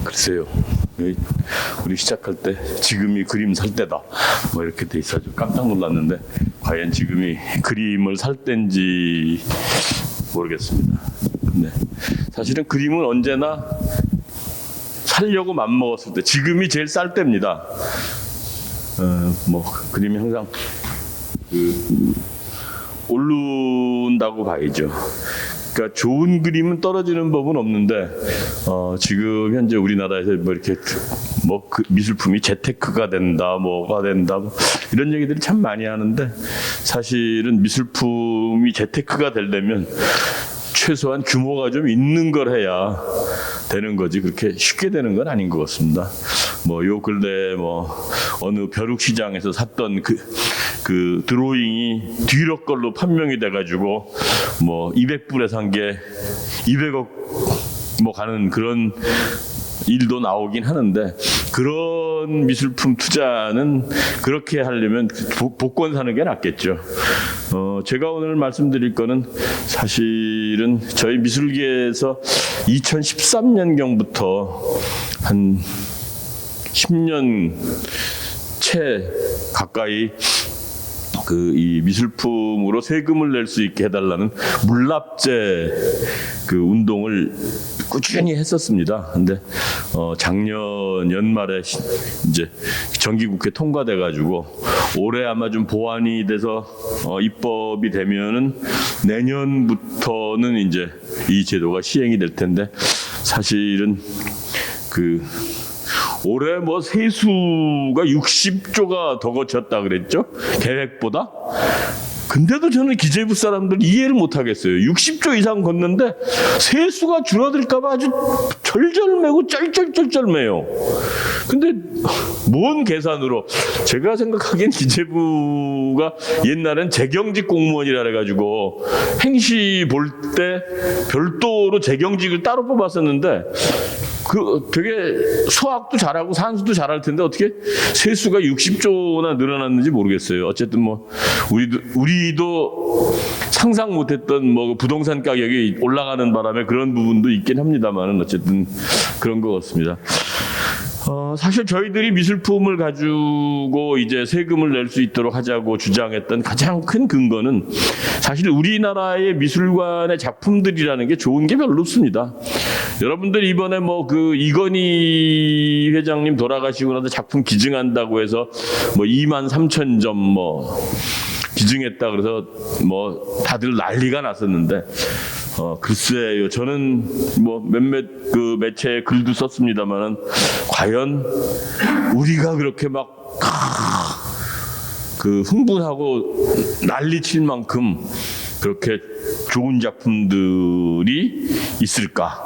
글쎄요, 우리 시작할 때 지금이 그림 살 때다 뭐 이렇게 돼 있어서 깜짝 놀랐는데 과연 지금이 그림을 살 때인지 모르겠습니다. 근데 사실은 그림은 언제나 살려고 맘먹었을 때 지금이 제일 쌀 때입니다. 뭐 그림이 항상 오른다고 봐야죠. 그러니까 좋은 그림은 떨어지는 법은 없는데 지금 현재 우리나라에서 뭐 이렇게 미술품이 재테크가 된다, 뭐가 된다, 뭐 이런 얘기들이 참 많이 하는데 사실은 미술품이 재테크가 되려면 최소한 규모가 좀 있는 걸 해야 되는 거지 그렇게 쉽게 되는 건 아닌 것 같습니다. 뭐 요 근래 뭐 어느 벼룩 시장에서 샀던 그 드로잉이 뒤로 걸로 판명이 돼가지고 뭐 200불에 산 게 200억 뭐 가는 그런 일도 나오긴 하는데 그런 미술품 투자는 그렇게 하려면 복권 사는 게 낫겠죠. 제가 오늘 말씀드릴 거는 사실은 저희 미술계에서 2013년경부터 한 10년 채 가까이 이 미술품으로 세금을 낼 수 있게 해달라는 물납제 운동을 꾸준히 했었습니다. 근데 작년 연말에 이제 정기국회 통과돼가지고 올해 아마 좀 보완이 돼서 입법이 되면은 내년부터는 이제 이 제도가 시행이 될 텐데 사실은 올해 뭐 세수가 60조가 더 거쳤다 그랬죠? 계획보다? 근데도 저는 기재부 사람들 이해를 못 하겠어요. 60조 이상 걷는데 세수가 줄어들까봐 아주 절절매고 쩔쩔쩔쩔매요. 근데 뭔 계산으로? 제가 생각하기엔 기재부가 옛날엔 재경직 공무원이라 그래가지고 행시 볼 때 별도로 재경직을 따로 뽑았었는데 되게 수학도 잘하고 산수도 잘할 텐데 어떻게 세수가 60조나 늘어났는지 모르겠어요. 어쨌든 뭐 우리도 상상 못했던 뭐 부동산 가격이 올라가는 바람에 그런 부분도 있긴 합니다만은 어쨌든 그런 것 같습니다. 사실 저희들이 미술품을 가지고 이제 세금을 낼 수 있도록 하자고 주장했던 가장 큰 근거는 사실 우리나라의 미술관의 작품들이라는 게 좋은 게 별로 없습니다. 여러분들 이번에 뭐 이건희 회장님 돌아가시고 나서 작품 기증한다고 해서 뭐 23,000점 뭐 기증했다 그래서 뭐 다들 난리가 났었는데 글쎄요, 저는 뭐 몇몇 매체에 글도 썼습니다만은 과연 우리가 그렇게 막 흥분하고 난리칠 만큼 그렇게 좋은 작품들이 있을까?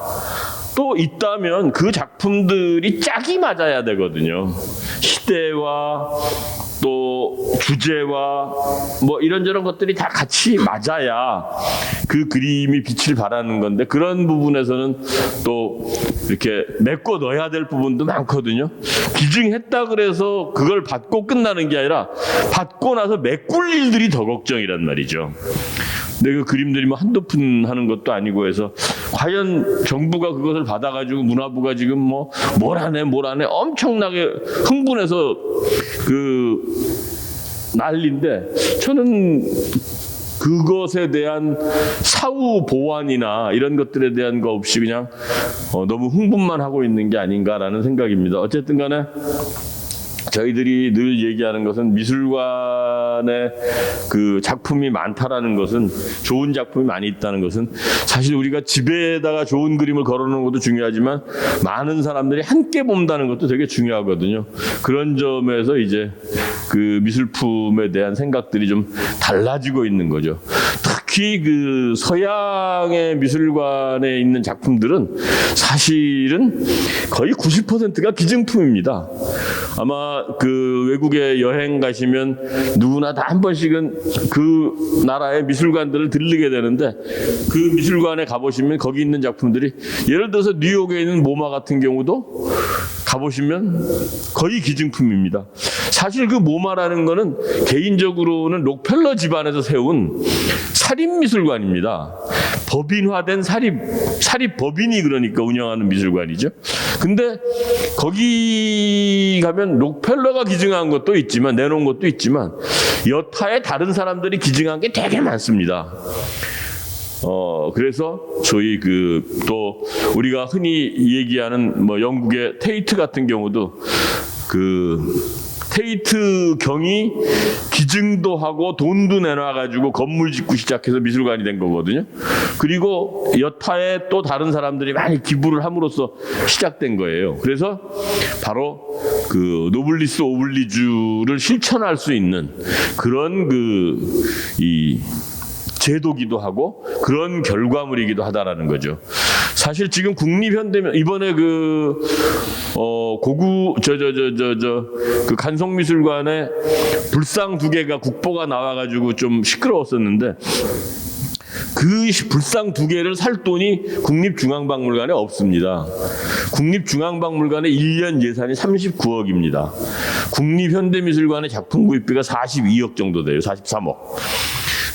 또 있다면 그 작품들이 짝이 맞아야 되거든요. 시대와 또 주제와 뭐 이런저런 것들이 다 같이 맞아야 그 그림이 빛을 발하는 건데 그런 부분에서는 또 이렇게 메꿔 넣어야 될 부분도 많거든요. 기증했다 그래서 그걸 받고 끝나는 게 아니라 받고 나서 메꿀 일들이 더 걱정이란 말이죠. 근데 그 그림들이 뭐 한두 푼 하는 것도 아니고 해서 과연 정부가 그것을 받아가지고 문화부가 지금 뭘 하네 엄청나게 흥분해서 난리인데 저는 그것에 대한 사후 보완이나 이런 것들에 대한 거 없이 그냥 너무 흥분만 하고 있는 게 아닌가라는 생각입니다. 어쨌든 간에 저희들이 늘 얘기하는 것은 미술관에 작품이 많다라는 것은 좋은 작품이 많이 있다는 것은 사실 우리가 집에다가 좋은 그림을 걸어놓는 것도 중요하지만 많은 사람들이 함께 본다는 것도 되게 중요하거든요. 그런 점에서 이제 미술품에 대한 생각들이 좀 달라지고 있는 거죠. 특히 서양의 미술관에 있는 작품들은 사실은 거의 90%가 기증품입니다. 아마 외국에 여행 가시면 누구나 다 한 번씩은 그 나라의 미술관들을 들르게 되는데 그 미술관에 가보시면 거기 있는 작품들이 예를 들어서 뉴욕에 있는 모마 같은 경우도 가보시면 거의 기증품입니다. 사실 그 모마라는 거는 개인적으로는 록펠러 집안에서 세운 사립미술관입니다. 법인화된 사립법인이 그러니까 운영하는 미술관이죠. 근데 거기 가면 록펠러가 기증한 것도 있지만, 내놓은 것도 있지만, 여타의 다른 사람들이 기증한 게 되게 많습니다. 그래서 소위 또 우리가 흔히 얘기하는 뭐 영국의 테이트 같은 경우도 테이트 경이 기증도 하고 돈도 내놔가지고 건물 짓고 시작해서 미술관이 된 거거든요. 그리고 여타의 또 다른 사람들이 많이 기부를 함으로써 시작된 거예요. 그래서 바로 노블리스 오블리주를 실천할 수 있는 그런 이 제도기도 하고 그런 결과물이기도 하다라는 거죠. 사실 지금 국립현대미술관 이번에 간송미술관에 불상 2개가 국보가 나와가지고 좀 시끄러웠었는데 그 불상 2개를 살 돈이 국립중앙박물관에 없습니다. 국립중앙박물관의 1년 예산이 39억입니다. 국립현대미술관의 작품 구입비가 42억 정도 돼요. 43억.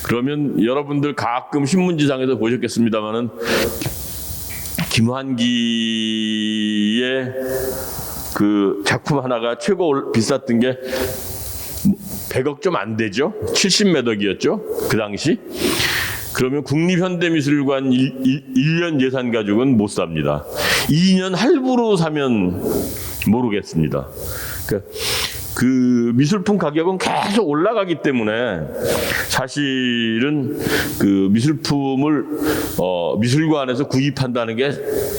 그러면 여러분들 가끔 신문지상에서 보셨겠습니다마는 김환기의 작품 하나가 최고 비쌌던 게 100억 좀 안 되죠? 70몇 억이었죠? 그 당시. 그러면 국립현대미술관 1년 예산 가지고는 못 삽니다. 2년 할부로 사면 모르겠습니다. 그 미술품 가격은 계속 올라가기 때문에 사실은 미술품을 미술관에서 구입한다는 게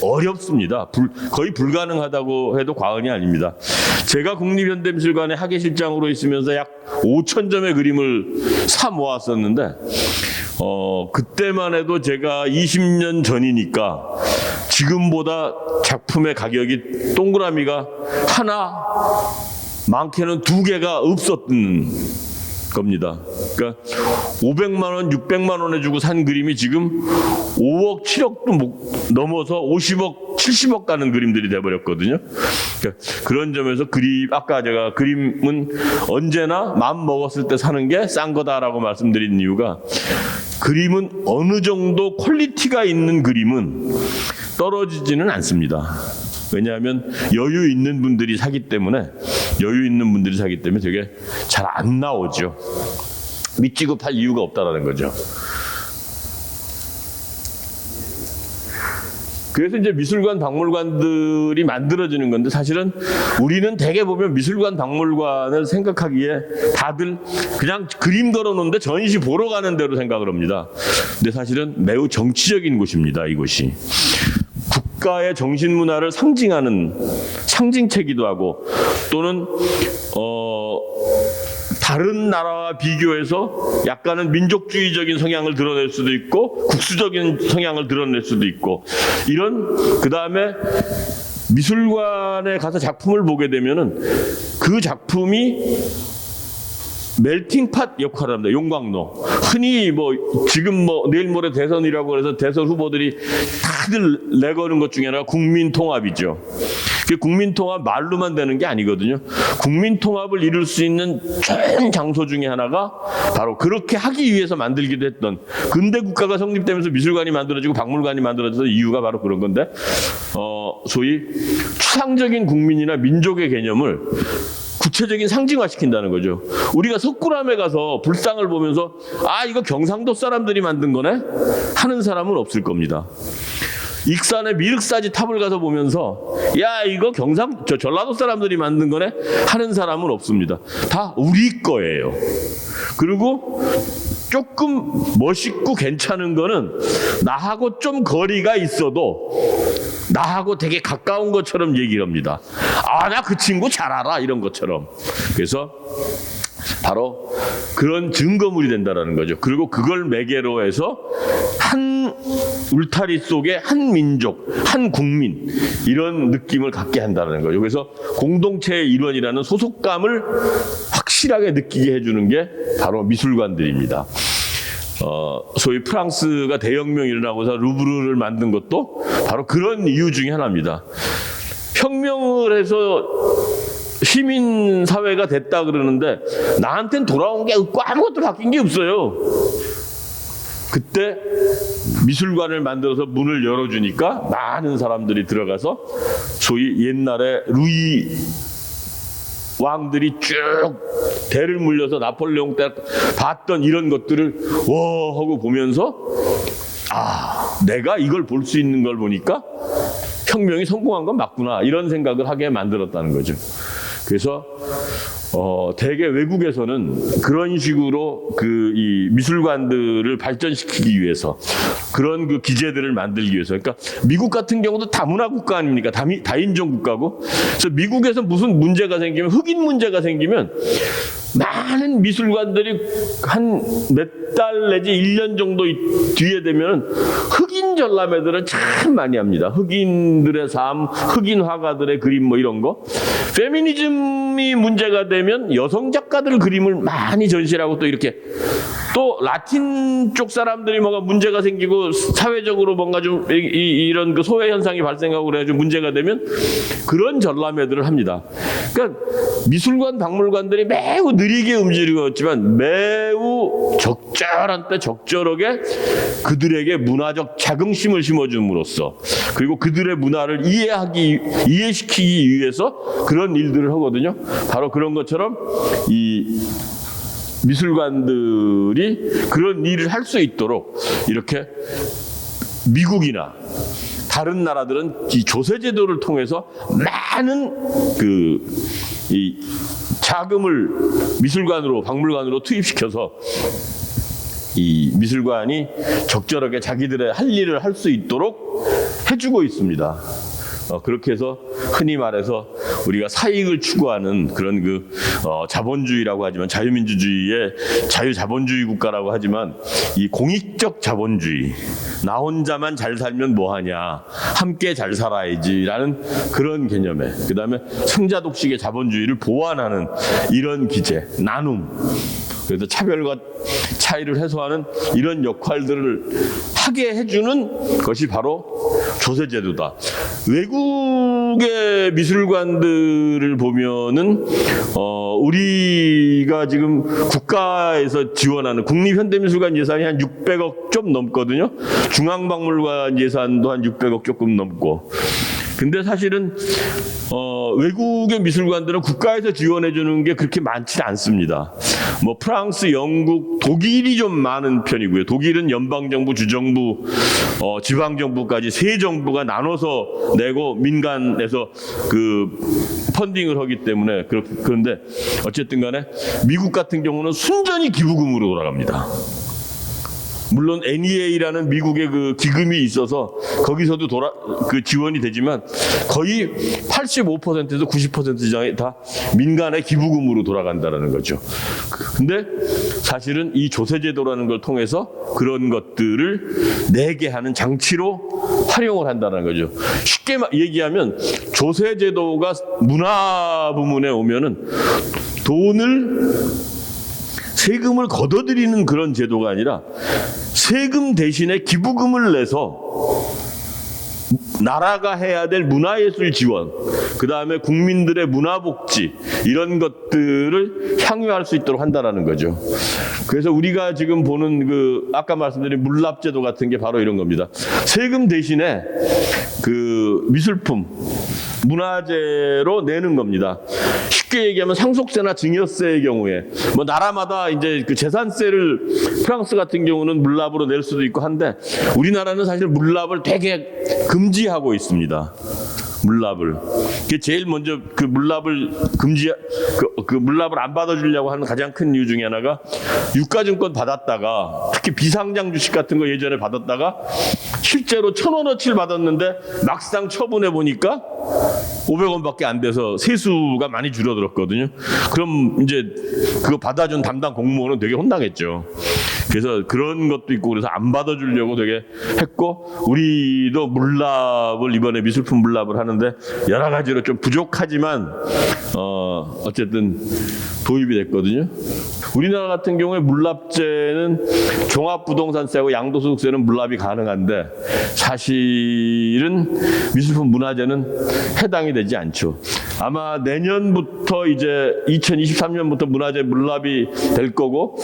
어렵습니다. 거의 불가능하다고 해도 과언이 아닙니다. 제가 국립현대미술관의 학예실장으로 있으면서 약 5,000점의 그림을 사 모았었는데 그때만 해도 제가 20년 전이니까 지금보다 작품의 가격이 동그라미가 하나 많게는 2개가 없었던 겁니다. 그러니까 500만 원, 600만 원에 주고 산 그림이 지금 5억, 7억도 넘어서 50억, 70억 가는 그림들이 돼버렸거든요. 그러니까 그런 점에서 아까 제가 그림은 언제나 마음 먹었을 때 사는 게 싼 거다라고 말씀드린 이유가 그림은 어느 정도 퀄리티가 있는 그림은 떨어지지는 않습니다. 왜냐하면 여유 있는 분들이 사기 때문에 되게 잘 안 나오죠. 믿지고 팔 이유가 없다라는 거죠. 그래서 이제 미술관, 박물관들이 만들어지는 건데 사실은 우리는 대개 보면 미술관, 박물관을 생각하기에 다들 그냥 그림 걸어놓는데 전시 보러 가는 대로 생각을 합니다. 근데 사실은 매우 정치적인 곳입니다. 이곳이. 국가의 정신문화를 상징하는 상징체기도 하고 또는 다른 나라와 비교해서 약간은 민족주의적인 성향을 드러낼 수도 있고 국수적인 성향을 드러낼 수도 있고 이런 그다음에 미술관에 가서 작품을 보게 되면은 그 작품이 멜팅팟 역할을 합니다. 용광로. 흔히 지금 내일 모레 대선이라고 해서 대선 후보들이 다들 내거는 것 중에 하나가 국민통합이죠. 국민통합 말로만 되는 게 아니거든요. 국민통합을 이룰 수 있는 좋은 장소 중에 하나가 바로 그렇게 하기 위해서 만들기도 했던 근대 국가가 성립되면서 미술관이 만들어지고 박물관이 만들어져서 이유가 바로 그런 건데 소위 추상적인 국민이나 민족의 개념을 구체적인 상징화시킨다는 거죠. 우리가 석굴암에 가서 불상을 보면서 이거 경상도 사람들이 만든 거네? 하는 사람은 없을 겁니다. 익산의 미륵사지 탑을 가서 보면서 이거 전라도 사람들이 만든 거네? 하는 사람은 없습니다. 다 우리 거예요. 그리고 조금 멋있고 괜찮은 거는 나하고 좀 거리가 있어도 나하고 되게 가까운 것처럼 얘기를 합니다. 나 그 친구 잘 알아 이런 것처럼. 그래서 바로 그런 증거물이 된다라는 거죠. 그리고 그걸 매개로 해서 한 울타리 속에 한 민족, 한 국민 이런 느낌을 갖게 한다는 거죠. 그래서 공동체의 일원이라는 소속감을 확실하게 느끼게 해주는 게 바로 미술관들입니다. 소위 프랑스가 대혁명이 일어나고 서 루브르를 만든 것도 바로 그런 이유 중에 하나입니다. 혁명을 해서 시민사회가 됐다 그러는데 나한텐 돌아온 게 없고 아무것도 바뀐 게 없어요. 그때 미술관을 만들어서 문을 열어주니까 많은 사람들이 들어가서 소위 옛날에 루이 왕들이 쭉 대를 물려서 나폴레옹 때 봤던 이런 것들을 와 하고 보면서 내가 이걸 볼 수 있는 걸 보니까 혁명이 성공한 건 맞구나 이런 생각을 하게 만들었다는 거죠. 그래서 대개 외국에서는 그런 식으로 이 미술관들을 발전시키기 위해서 그런 그 기재들을 만들기 위해서, 그러니까 미국 같은 경우도 다문화 국가 아닙니까? 다인종 국가고. 그래서 미국에서 무슨 문제가 생기면, 흑인 문제가 생기면 많은 미술관들이 한 몇 달 내지 1년 정도 뒤에 되면 흑인 전람회들은 참 많이 합니다. 흑인들의 삶, 흑인 화가들의 그림 뭐 이런 거. 페미니즘이 문제가 되면 여성 작가들 그림을 많이 전시하고 또 이렇게 또 라틴 쪽 사람들이 뭔가 문제가 생기고 사회적으로 뭔가 좀 이런 그 소외 현상이 발생하고 그래가지고 문제가 되면 그런 전람회들을 합니다. 그러니까 미술관, 박물관들이 매우 느리게 움직이고 있지만 매우 적절한 때 적절하게 그들에게 문화적 자긍심을 심어줌으로써 그리고 그들의 문화를 이해시키기 위해서 그런 일들을 하거든요. 바로 그런 것처럼 이 미술관들이 그런 일을 할 수 있도록 이렇게 미국이나 다른 나라들은 이 조세제도를 통해서 많은 이 자금을 미술관으로, 박물관으로 투입시켜서 이 미술관이 적절하게 자기들의 할 일을 할 수 있도록 해주고 있습니다. 그렇게 해서 흔히 말해서 우리가 사익을 추구하는 그런 자본주의라고 하지만 자유민주주의의 자유자본주의 국가라고 하지만 이 공익적 자본주의, 나 혼자만 잘 살면 뭐하냐, 함께 잘 살아야지라는 그런 개념에, 그 다음에 승자독식의 자본주의를 보완하는 이런 기제, 나눔, 그래서 차별과 차이를 해소하는 이런 역할들을 하게 해주는 것이 바로 조세제도다. 외국의 미술관들을 보면은 우리가 지금 국가에서 지원하는 국립현대미술관 예산이 한 600억 좀 넘거든요. 중앙박물관 예산도 한 600억 조금 넘고. 근데 사실은 외국의 미술관들은 국가에서 지원해 주는 게 그렇게 많지 않습니다. 뭐 프랑스, 영국, 독일이 좀 많은 편이고요. 독일은 연방정부, 주정부, 지방정부까지 세 정부가 나눠서 내고 민간에서 펀딩을 하기 때문에 그런데 어쨌든 간에 미국 같은 경우는 순전히 기부금으로 돌아갑니다. 물론 NEA라는 미국의 기금이 있어서 거기서도 지원이 되지만 거의 85%에서 90% 이상이 다 민간의 기부금으로 돌아간다는 거죠. 근데 사실은 이 조세제도라는 걸 통해서 그런 것들을 내게 하는 장치로 활용을 한다는 거죠. 쉽게 얘기하면 조세제도가 문화 부문에 오면은 세금을 걷어들이는 그런 제도가 아니라 세금 대신에 기부금을 내서 나라가 해야 될 문화예술 지원, 그 다음에 국민들의 문화복지 이런 것들을 향유할 수 있도록 한다는 거죠. 그래서 우리가 지금 보는 아까 말씀드린 물납제도 같은 게 바로 이런 겁니다. 세금 대신에 미술품, 문화재로 내는 겁니다. 쉽게 얘기하면 상속세나 증여세의 경우에 뭐 나라마다 이제 재산세를 프랑스 같은 경우는 물납으로 낼 수도 있고 한데 우리나라는 사실 물납을 되게 금지하고 있습니다. 물납을. 제일 먼저 물납을 물납을 안 받아주려고 하는 가장 큰 이유 중에 하나가 유가증권 받았다가 특히 비상장 주식 같은 거 예전에 받았다가 실제로 1,000원어치를 받았는데 막상 처분해 보니까 500원밖에 안 돼서 세수가 많이 줄어들었거든요. 그럼 이제 그거 받아준 담당 공무원은 되게 혼나겠죠. 그래서 그런 것도 있고 그래서 안 받아주려고 되게 했고 우리도 물납을 이번에 미술품 물납을 하는데 여러 가지로 좀 부족하지만 어쨌든 도입이 됐거든요. 우리나라 같은 경우에 물납제는 종합부동산세하고 양도소득세는 물납이 가능한데 사실은 미술품 문화재는 해당이 되지 않죠. 아마 내년부터 이제 2023년부터 문화재 물납이 될 거고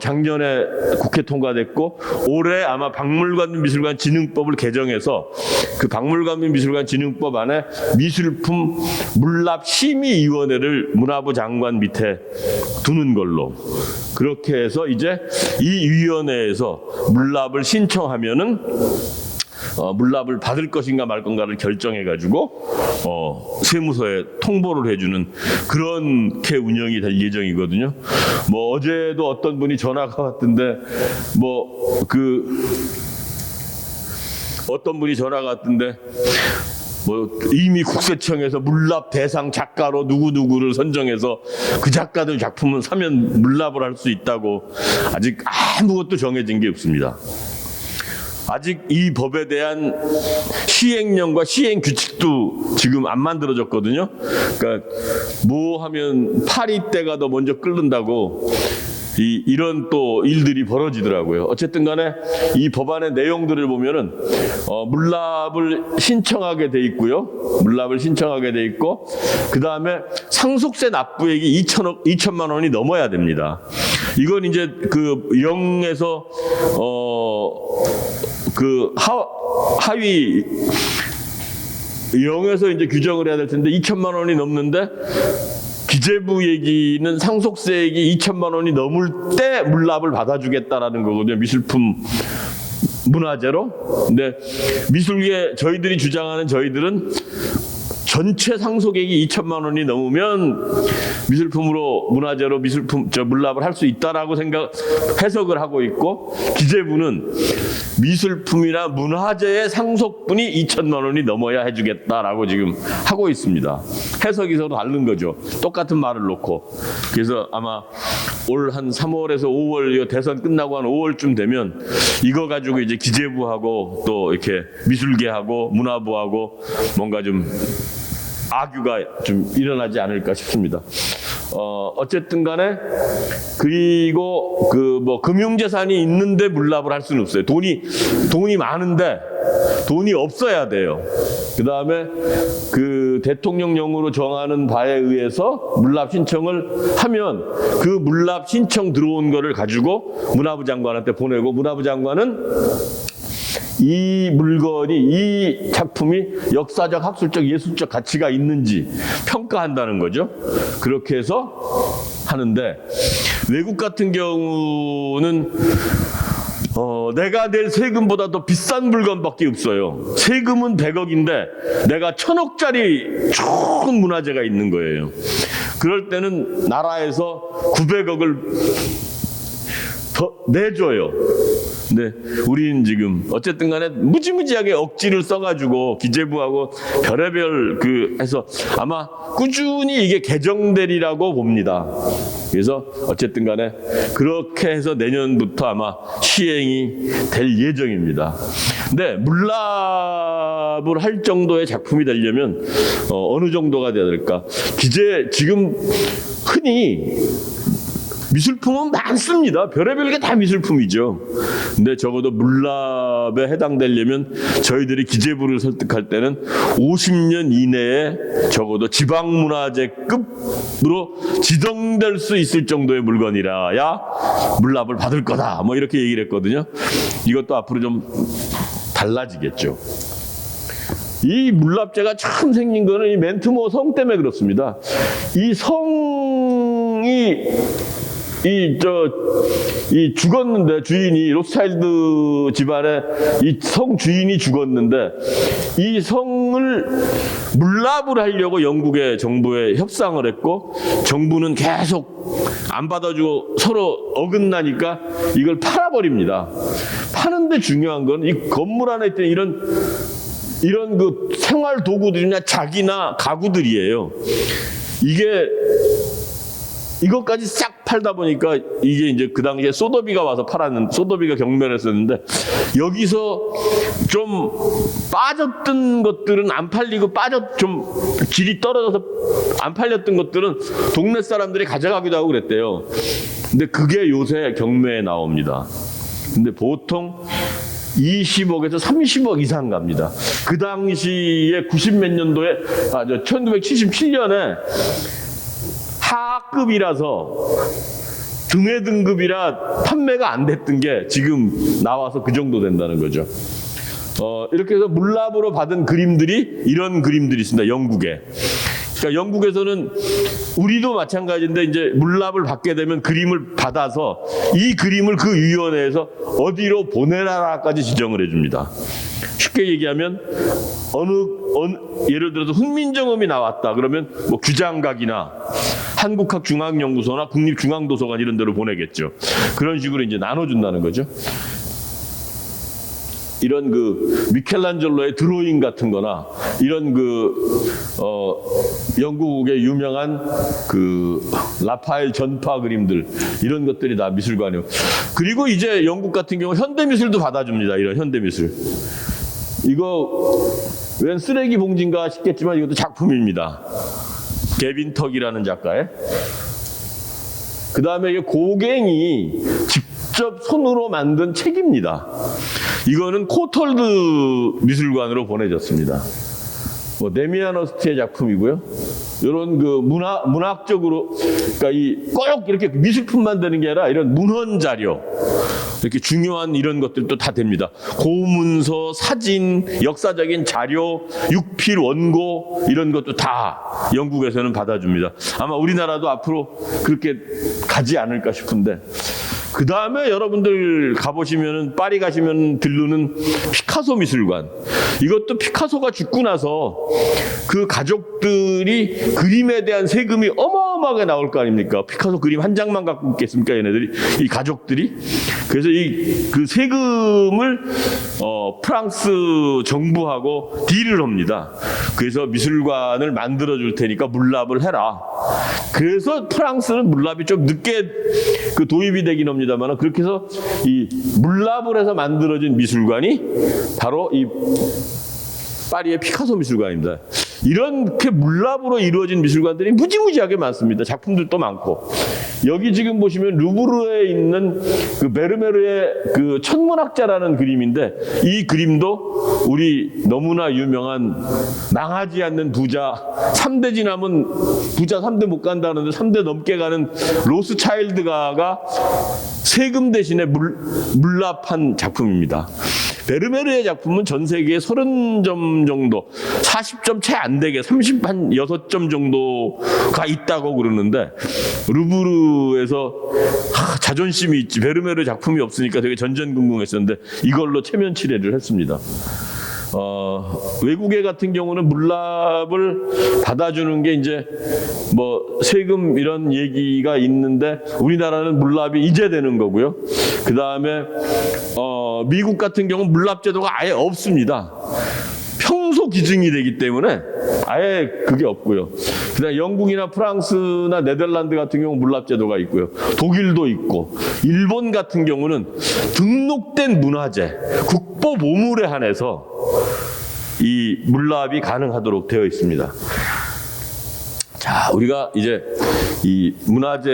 작년에 국회 통과됐고 올해 아마 박물관 미술관 진흥법을 개정해서 그 박물관 미술관 진흥법 안에 미술품 물납 심의위원회를 문화부 장관 밑에 두는 걸로 그렇게 해서 이제 이 위원회에서 물납을 신청하면은 물납을 받을 것인가 말 건가를 결정해가지고 세무서에 통보를 해주는 그렇게 운영이 될 예정이거든요. 뭐 어제도 어떤 분이 전화가 왔던데 어떤 분이 전화가 왔던데 이미 국세청에서 물납 대상 작가로 누구누구를 선정해서 그 작가들 작품은 사면 물납을 할 수 있다고 아직 아무것도 정해진 게 없습니다. 아직 이 법에 대한 시행령과 시행 규칙도 지금 안 만들어졌거든요. 그러니까 뭐 하면 파리떼가 더 먼저 끓는다고 이런 또 일들이 벌어지더라고요. 어쨌든 간에 이 법안의 내용들을 보면은 물납을 신청하게 돼 있고요. 물납을 신청하게 돼 있고 그다음에 상속세 납부액이 2천만 원이 넘어야 됩니다. 이건 이제 그 0에서 하위 0에서 이제 규정을 해야 될 텐데 2천만 원이 넘는데 기재부 얘기는 상속세액이 2천만 원이 넘을 때 물납을 받아주겠다라는 거거든요. 미술품 문화재로. 근데 미술계 저희들이 주장하는 저희들은 전체 상속액이 2천만 원이 넘으면 미술품으로 문화재로 물납을 할 수 있다라고 해석을 하고 있고 기재부는 미술품이나 문화재의 상속분이 2천만 원이 넘어야 해주겠다라고 지금 하고 있습니다. 해석이 서로 다른 거죠. 똑같은 말을 놓고. 그래서 아마 올 한 3월에서 5월 대선 끝나고 한 5월쯤 되면 이거 가지고 이제 기재부하고 또 이렇게 미술계하고 문화부하고 뭔가 좀 악유가 좀 일어나지 않을까 싶습니다. 어쨌든 간에 그리고 금융재산이 있는데 물납을 할 수는 없어요. 돈이 많은데 돈이 없어야 돼요. 그 다음에 그 대통령령으로 정하는 바에 의해서 물납 신청을 하면 그 물납 신청 들어온 거를 가지고 문화부 장관한테 보내고 문화부 장관은 이 물건이 이 작품이 역사적, 학술적, 예술적 가치가 있는지 평가한다는 거죠. 그렇게 해서 하는데 외국 같은 경우는 내가 낼 세금보다 더 비싼 물건밖에 없어요. 세금은 100억인데 내가 1000억짜리 좋은 문화재가 있는 거예요. 그럴 때는 나라에서 900억을 더 내줘요. 근데 우리는 지금 어쨌든 간에 무지무지하게 억지를 써가지고 기재부하고 별의별 해서 아마 꾸준히 이게 개정되리라고 봅니다. 그래서 어쨌든 간에 그렇게 해서 내년부터 아마 시행이 될 예정입니다. 근데 물납을 할 정도의 작품이 되려면 어느 정도가 돼야 될까? 지금 흔히 미술품은 많습니다. 별의별 게 다 미술품이죠. 근데 적어도 물납에 해당되려면 저희들이 기재부를 설득할 때는 50년 이내에 적어도 지방문화재급으로 지정될 수 있을 정도의 물건이라야 물납을 받을 거다. 뭐 이렇게 얘기를 했거든요. 이것도 앞으로 좀 달라지겠죠. 이 물납제가 처음 생긴 거는 이 멘트모 성 때문에 그렇습니다. 이 성이 죽었는데 주인이 로스차일드 집안의 이 성 주인이 죽었는데 이 성을 물납을 하려고 영국의 정부에 협상을 했고 정부는 계속 안 받아주고 서로 어긋나니까 이걸 팔아버립니다. 파는데 중요한 건 이 건물 안에 있던 이런 그 생활 도구들이나 자기나 가구들이에요. 이것까지 싹 팔다 보니까 이게 이제 그 당시에 소더비가 와서 소더비가 경멸했었는데 여기서 좀 빠졌던 것들은 안 팔리고 좀 질이 떨어져서 안 팔렸던 것들은 동네 사람들이 가져가기도 하고 그랬대요. 근데 그게 요새 경매에 나옵니다. 근데 보통 20억에서 30억 이상 갑니다. 그 당시에 90몇 년도에 1977년에 하급이라서 등회 등급이라 판매가 안 됐던 게 지금 나와서 그 정도 된다는 거죠. 이렇게 해서 물납으로 받은 그림들이 이런 그림들이 있습니다. 영국에. 그러니까 영국에서는 우리도 마찬가지인데 이제 물납을 받게 되면 그림을 받아서 이 그림을 그 위원회에서 어디로 보내라까지 지정을 해줍니다. 쉽게 얘기하면 예를 들어서 훈민정음이 나왔다 그러면 뭐 규장각이나 한국학중앙연구소나 국립중앙도서관 이런 데로 보내겠죠. 그런 식으로 이제 나눠준다는 거죠. 이런 그 미켈란젤로의 드로잉 같은 거나 이런 영국의 유명한 그 라파엘 전파 그림들 이런 것들이 다 미술관이요. 그리고 이제 영국 같은 경우 현대미술도 받아줍니다. 이런 현대미술. 이거 웬 쓰레기 봉지인가 싶겠지만 이것도 작품입니다. 개빈 턱이라는 작가의. 그 다음에 이게 고갱이 직접 손으로 만든 책입니다. 이거는 코털드 미술관으로 보내졌습니다. 뭐 데미안 허스트의 작품이고요. 이런 그 문학적으로 그러니까 꼭 이렇게 미술품만 되는 게 아니라 이런 문헌 자료 이렇게 중요한 이런 것들도 다 됩니다. 고문서, 사진, 역사적인 자료, 육필, 원고 이런 것도 다 영국에서는 받아줍니다. 아마 우리나라도 앞으로 그렇게 가지 않을까 싶은데. 그 다음에 여러분들 가보시면은 파리 가시면 들르는 피카소 미술관. 이것도 피카소가 죽고 나서 그 가족들이 그림에 대한 세금이 어마어마하게 나올 거 아닙니까? 피카소 그림 한 장만 갖고 있겠습니까? 얘네들이 이 가족들이. 그래서 그 세금을 프랑스 정부하고 딜을 합니다. 그래서 미술관을 만들어 줄 테니까 물납을 해라. 그래서 프랑스는 물납이 좀 늦게 그 도입이 되긴 합니다만 그렇게 해서 이 물납을 해서 만들어진 미술관이 바로 이 파리의 피카소 미술관입니다. 이렇게 물납으로 이루어진 미술관들이 무지무지하게 많습니다. 작품들도 많고. 여기 지금 보시면 루브르에 있는 그 베르메르의 그 천문학자라는 그림인데 이 그림도 우리 너무나 유명한 망하지 않는 부자 3대 지나면 부자 3대 못 간다는데 3대 넘게 가는 로스차일드가가 세금 대신에 물납한 작품입니다. 베르메르의 작품은 전 세계에 30점 정도, 40점 채 안 되게 36점 정도가 있다고 그러는데 루브르에서 자존심이 있지 베르메르 작품이 없으니까 되게 전전긍긍했었는데 이걸로 체면 칠해를 했습니다. 외국에 같은 경우는 물납을 받아주는 게 이제 뭐 세금 이런 얘기가 있는데 우리나라는 물납이 이제 되는 거고요. 그 다음에 미국 같은 경우는 물납 제도가 아예 없습니다. 평소 기증이 되기 때문에 아예 그게 없고요. 그다음 영국이나 프랑스나 네덜란드 같은 경우 물납 제도가 있고요. 독일도 있고 일본 같은 경우는 등록된 문화재, 국보 보물에 한해서 이 물납이 가능하도록 되어 있습니다. 자, 우리가 이제 이 문화재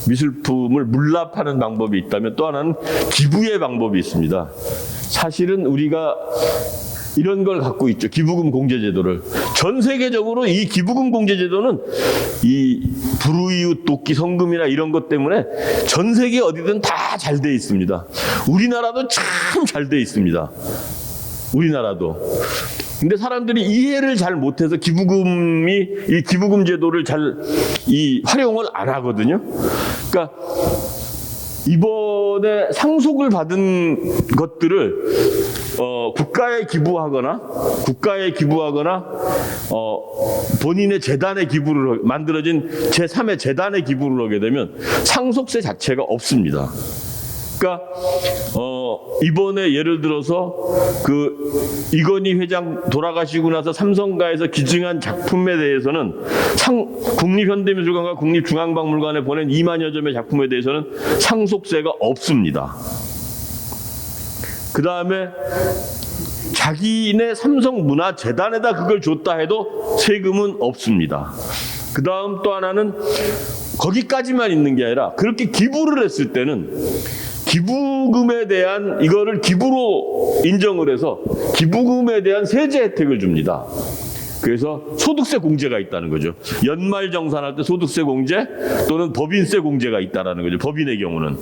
미술품을 물납하는 방법이 있다면 또 하나는 기부의 방법이 있습니다. 사실은 우리가 이런 걸 갖고 있죠. 기부금 공제제도를. 전 세계적으로 이 기부금 공제제도는 이 불우이웃 돕기 성금이나 이런 것 때문에 전 세계 어디든 다 잘 돼 있습니다. 우리나라도 참 잘 돼 있습니다. 우리나라도. 근데 사람들이 이해를 잘 못해서 이 기부금 제도를 활용을 안 하거든요. 그러니까 이번에 상속을 받은 것들을 국가에 기부하거나 본인의 재단에 기부를 만들어진 제3의 재단에 기부를 하게 되면 상속세 자체가 없습니다. 그러니까 이번에 예를 들어서 그 이건희 회장 돌아가시고 나서 삼성가에서 기증한 작품에 대해서는 국립현대미술관과 국립중앙박물관에 보낸 2만여 점의 작품에 대해서는 상속세가 없습니다. 그 다음에 자기네 삼성문화재단에다 그걸 줬다 해도 세금은 없습니다. 그 다음 또 하나는 거기까지만 있는 게 아니라 그렇게 기부를 했을 때는 기부금에 대한 이거를 기부로 인정을 해서 기부금에 대한 세제 혜택을 줍니다. 그래서 소득세 공제가 있다는 거죠. 연말 정산할 때 소득세 공제 또는 법인세 공제가 있다라는 거죠. 법인의 경우는.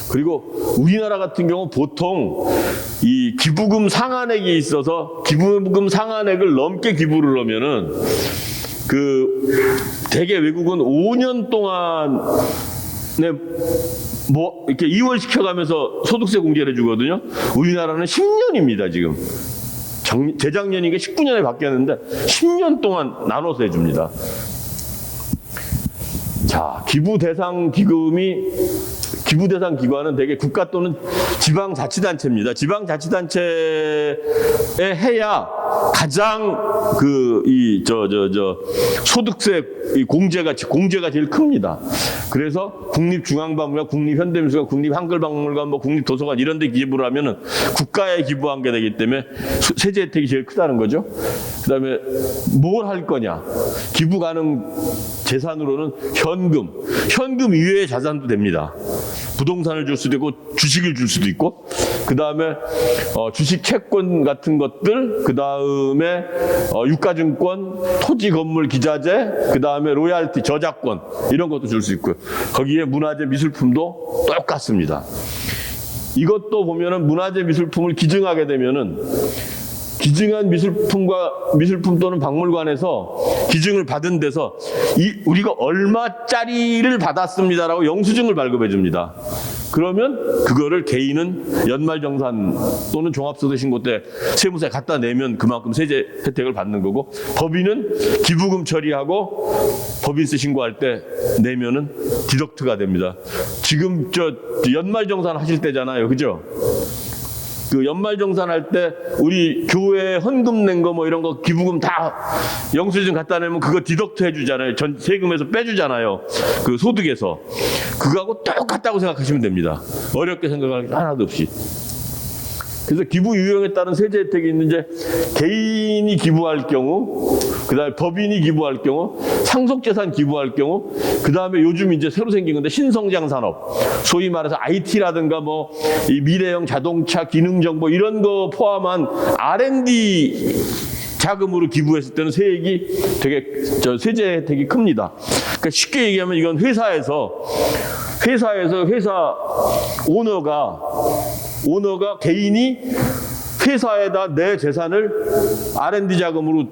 그리고 우리나라 같은 경우 보통 이 기부금 상한액이 있어서 기부금 상한액을 넘게 기부를 하면은 대개 외국은 5년 동안에 뭐 이렇게 이월시켜가면서 소득세 공제를 해주거든요. 우리나라는 10년입니다 지금. 재작년이게 19년에 바뀌었는데 10년 동안 나눠서 해줍니다. 자, 기부 대상 기관은 대개 국가 또는 지방자치단체입니다. 지방자치단체에 해야 가장 소득세 공제가 제일 큽니다. 그래서 국립중앙박물관, 국립현대미술관, 국립한글박물관, 국립도서관 이런 데 기부를 하면은 국가에 기부한 게 되기 때문에 세제 혜택이 제일 크다는 거죠. 그 다음에 뭘 할 거냐. 기부 가능 재산으로는 현금 이외의 자산도 됩니다. 부동산을 줄 수도 있고 주식을 줄 수도 있고 그 다음에 주식 채권 같은 것들 그 다음에 유가증권, 토지 건물 기자재 그 다음에 로얄티 저작권 이런 것도 줄 수 있고요. 거기에 문화재 미술품도 똑같습니다. 이것도 보면은 문화재 미술품을 기증하게 되면은 기증한 미술품 또는 박물관에서 기증을 받은 데서 우리가 얼마짜리를 받았습니다라고 영수증을 발급해 줍니다. 그러면 그거를 개인은 연말정산 또는 종합소득신고 때 세무서에 갖다 내면 그만큼 세제 혜택을 받는 거고 법인은 기부금 처리하고 법인세 신고할 때 내면은 디덕트가 됩니다. 지금 연말정산 하실 때잖아요. 그죠? 연말정산할 때 우리 교회 헌금 낸 거 이런 거 기부금 다 영수증 갖다 내면 그거 디덕트 해주잖아요. 세금에서 빼주잖아요. 소득에서. 그거하고 똑같다고 생각하시면 됩니다. 어렵게 생각할 게 하나도 없이. 그래서 기부 유형에 따른 세제 혜택이 있는데 개인이 기부할 경우, 그다음에 법인이 기부할 경우, 상속재산 기부할 경우, 그다음에 요즘 이제 새로 생긴 건데 신성장 산업, 소위 말해서 IT라든가 이 미래형 자동차, 기능정보 이런 거 포함한 R&D 자금으로 기부했을 때는 세제 혜택이 큽니다. 그러니까 쉽게 얘기하면 이건 회사 오너가 개인이 회사에다 내 재산을 R&D 자금으로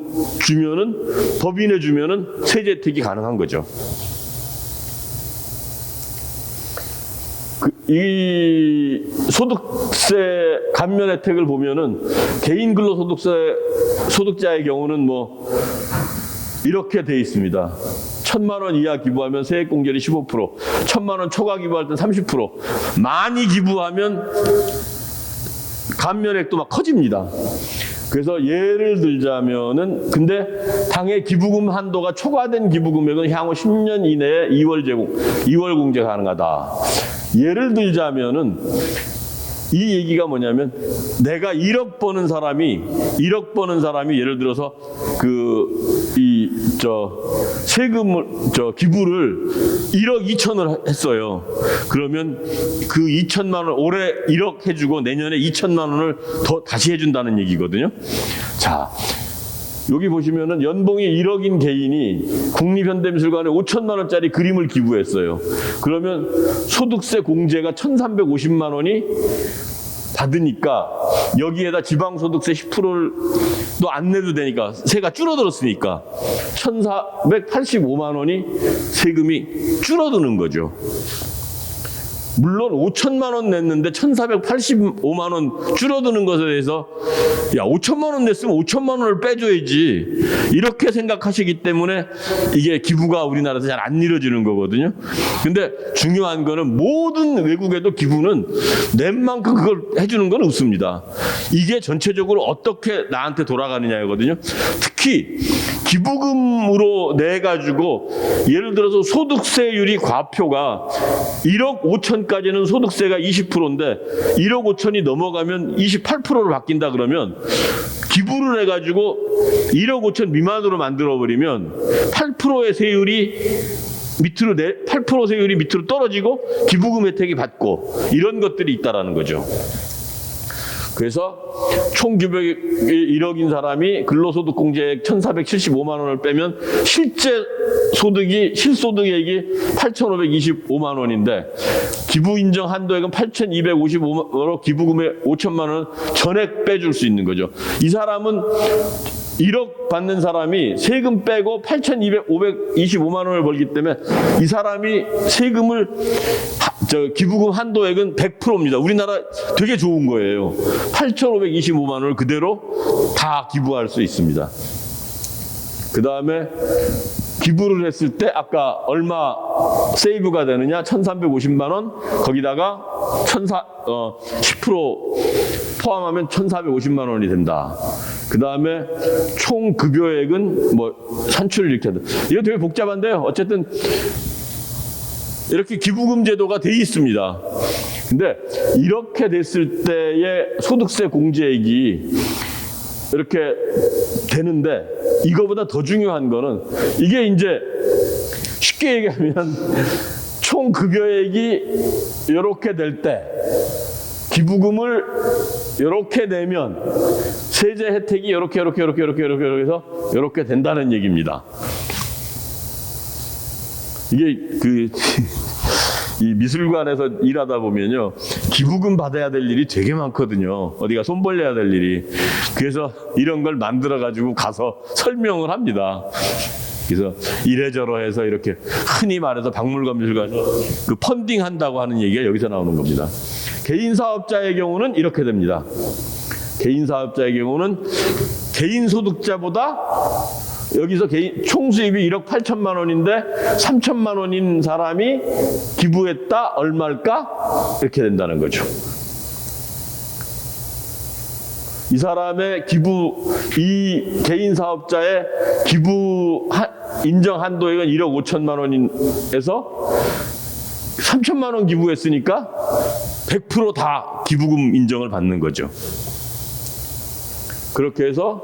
법인에 주면은 세제 혜택이 가능한 거죠. 이 소득세 감면 혜택을 보면은 개인 소득자의 경우는 이렇게 돼 있습니다. 1,000만 원 이하 기부하면 세액 공제율이 15%, 1,000만 원 초과 기부할 땐 30%, 많이 기부하면 감면액도 막 커집니다. 그래서 예를 들자면은 근데 당해 기부금 한도가 초과된 기부금액은 향후 10년 이내에 2월 공제 가능하다. 예를 들자면은 이 얘기가 뭐냐면 내가 1억 버는 사람이 예를 들어서 기부를 1억 2천을 했어요. 그러면 그 2천만 원 올해 1억 해주고 내년에 2천만 원을 더 다시 해준다는 얘기거든요. 자, 여기 보시면은 연봉이 1억인 개인이 국립현대미술관에 5천만 원짜리 그림을 기부했어요. 그러면 소득세 공제가 1,350만 원이 받으니까 여기에다 지방소득세 10%도 안 내도 되니까 세가 줄어들었으니까 1,485만 원이 세금이 줄어드는 거죠. 물론 5천만 원 냈는데 1,485만 원 줄어드는 것에 대해서 5천만 원 냈으면 5천만 원을 빼줘야지 이렇게 생각하시기 때문에 이게 기부가 우리나라에서 잘 안 이루어지는 거거든요. 근데 중요한 거는 모든 외국에도 기부는 낸 만큼 그걸 해주는 건 없습니다. 이게 전체적으로 어떻게 나한테 돌아가느냐거든요. 특히 기부금으로 내가지고 예를 들어서 소득세율이 과표가 1억 5천까지는 소득세가 20%인데 1억 5천이 넘어가면 28%로 바뀐다 그러면 기부를 해가지고 1억 5천 미만으로 만들어버리면 8%의 세율이 8% 세율이 밑으로 떨어지고 기부금 혜택이 받고 이런 것들이 있다라는 거죠. 그래서 총 규모이 1억인 사람이 근로소득공제액 1,475만 원을 빼면 실소득액이 8,525만 원인데 기부 인정 한도액은 8,255만 원으로 기부금액 5천만 원 전액 빼줄 수 있는 거죠. 이 사람은 1억 받는 사람이 세금 빼고 8,225만 원을 벌기 때문에 이 사람이 세금을 기부금 한도액은 100%입니다. 우리나라 되게 좋은 거예요. 8,525만 원을 그대로 다 기부할 수 있습니다. 그 다음에 기부를 했을 때 아까 얼마 세이브가 되느냐? 1,350만 원 거기다가 10% 포함하면 1,450만 원이 된다. 그 다음에 총 급여액은 산출 이렇게 된다. 이거 되게 복잡한데요. 어쨌든 이렇게 기부금 제도가 돼 있습니다. 근데 이렇게 됐을 때의 소득세 공제액이 이렇게 되는데 이거보다 더 중요한 거는 이게 이제 쉽게 얘기하면 총 급여액이 이렇게 될 때 기부금을 이렇게 내면 세제 혜택이 이렇게 해서 이렇게 된다는 얘기입니다. 이게 이 미술관에서 일하다 보면요, 기부금 받아야 될 일이 되게 많거든요. 어디가 손 벌려야 될 일이. 그래서 이런 걸 만들어 가지고 가서 설명을 합니다. 그래서 이래저래 이렇게 흔히 말해서 박물관 미술관에서 그 펀딩 한다고 하는 얘기가 여기서 나오는 겁니다. 개인 사업자의 경우는 이렇게 됩니다. 개인 사업자의 경우는 개인 소득자보다 여기서 총 수입이 1억 8천만 원인데 3천만 원인 사람이 기부했다 얼마일까? 이렇게 된다는 거죠. 이 사람의 이 개인 사업자의 기부 인정 한도액은 1억 5천만 원에서 3천만 원 기부했으니까 100% 다 기부금 인정을 받는 거죠. 그렇게 해서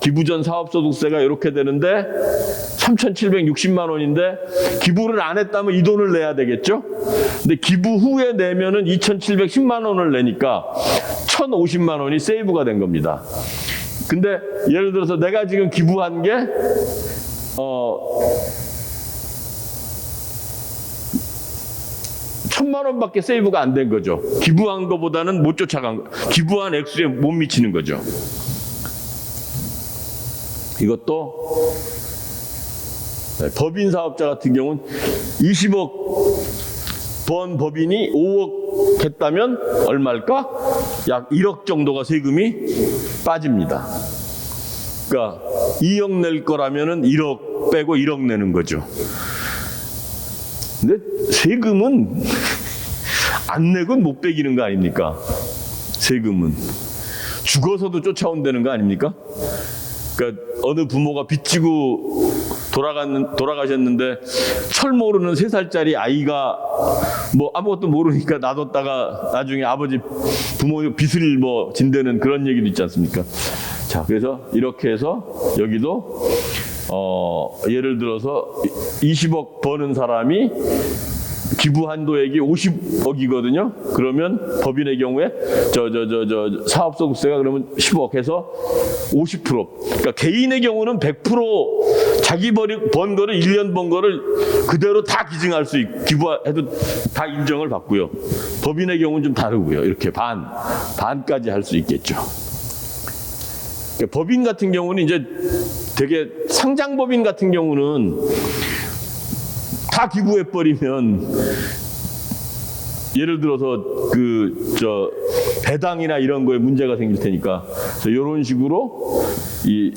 기부전 사업소득세가 이렇게 되는데 3,760만 원인데 기부를 안 했다면 이 돈을 내야 되겠죠? 근데 기부 후에 내면은 2,710만 원을 내니까 1,050만 원이 세이브가 된 겁니다. 근데 예를 들어서 내가 지금 기부한 게 1,000만 원밖에 세이브가 안 된 거죠. 기부한 거보다는 못 쫓아간 거. 기부한 액수에 못 미치는 거죠. 이것도 법인 사업자 같은 경우는 20억 번 법인이 5억 했다면 얼마일까? 약 1억 정도가 세금이 빠집니다. 그러니까 2억 낼 거라면은 1억 빼고 1억 내는 거죠. 근데 세금은 안 내건 못 빼기는 거 아닙니까? 세금은 죽어서도 쫓아온다는 거 아닙니까? 그러니까 어느 부모가 빚지고 돌아가셨는데 철 모르는 3살짜리 아이가 아무것도 모르니까 놔뒀다가 나중에 아버지 부모 빚을 진다는 그런 얘기도 있지 않습니까? 자, 그래서 이렇게 해서 여기도 예를 들어서 20억 버는 사람이 기부 한도액이 50억이거든요. 그러면 법인의 경우에 사업소득세가 그러면 10억 해서 50%. 그러니까 개인의 경우는 100% 자기 번 거를 1년 번 거를 그대로 다 기증할 수 기부해도 다 인정을 받고요. 법인의 경우는 좀 다르고요. 이렇게 반까지 할 수 있겠죠. 그러니까 법인 같은 경우는 이제 되게 상장법인 같은 경우는 다 기부해버리면 예를 들어서 배당이나 이런 거에 문제가 생길 테니까 이런 식으로 이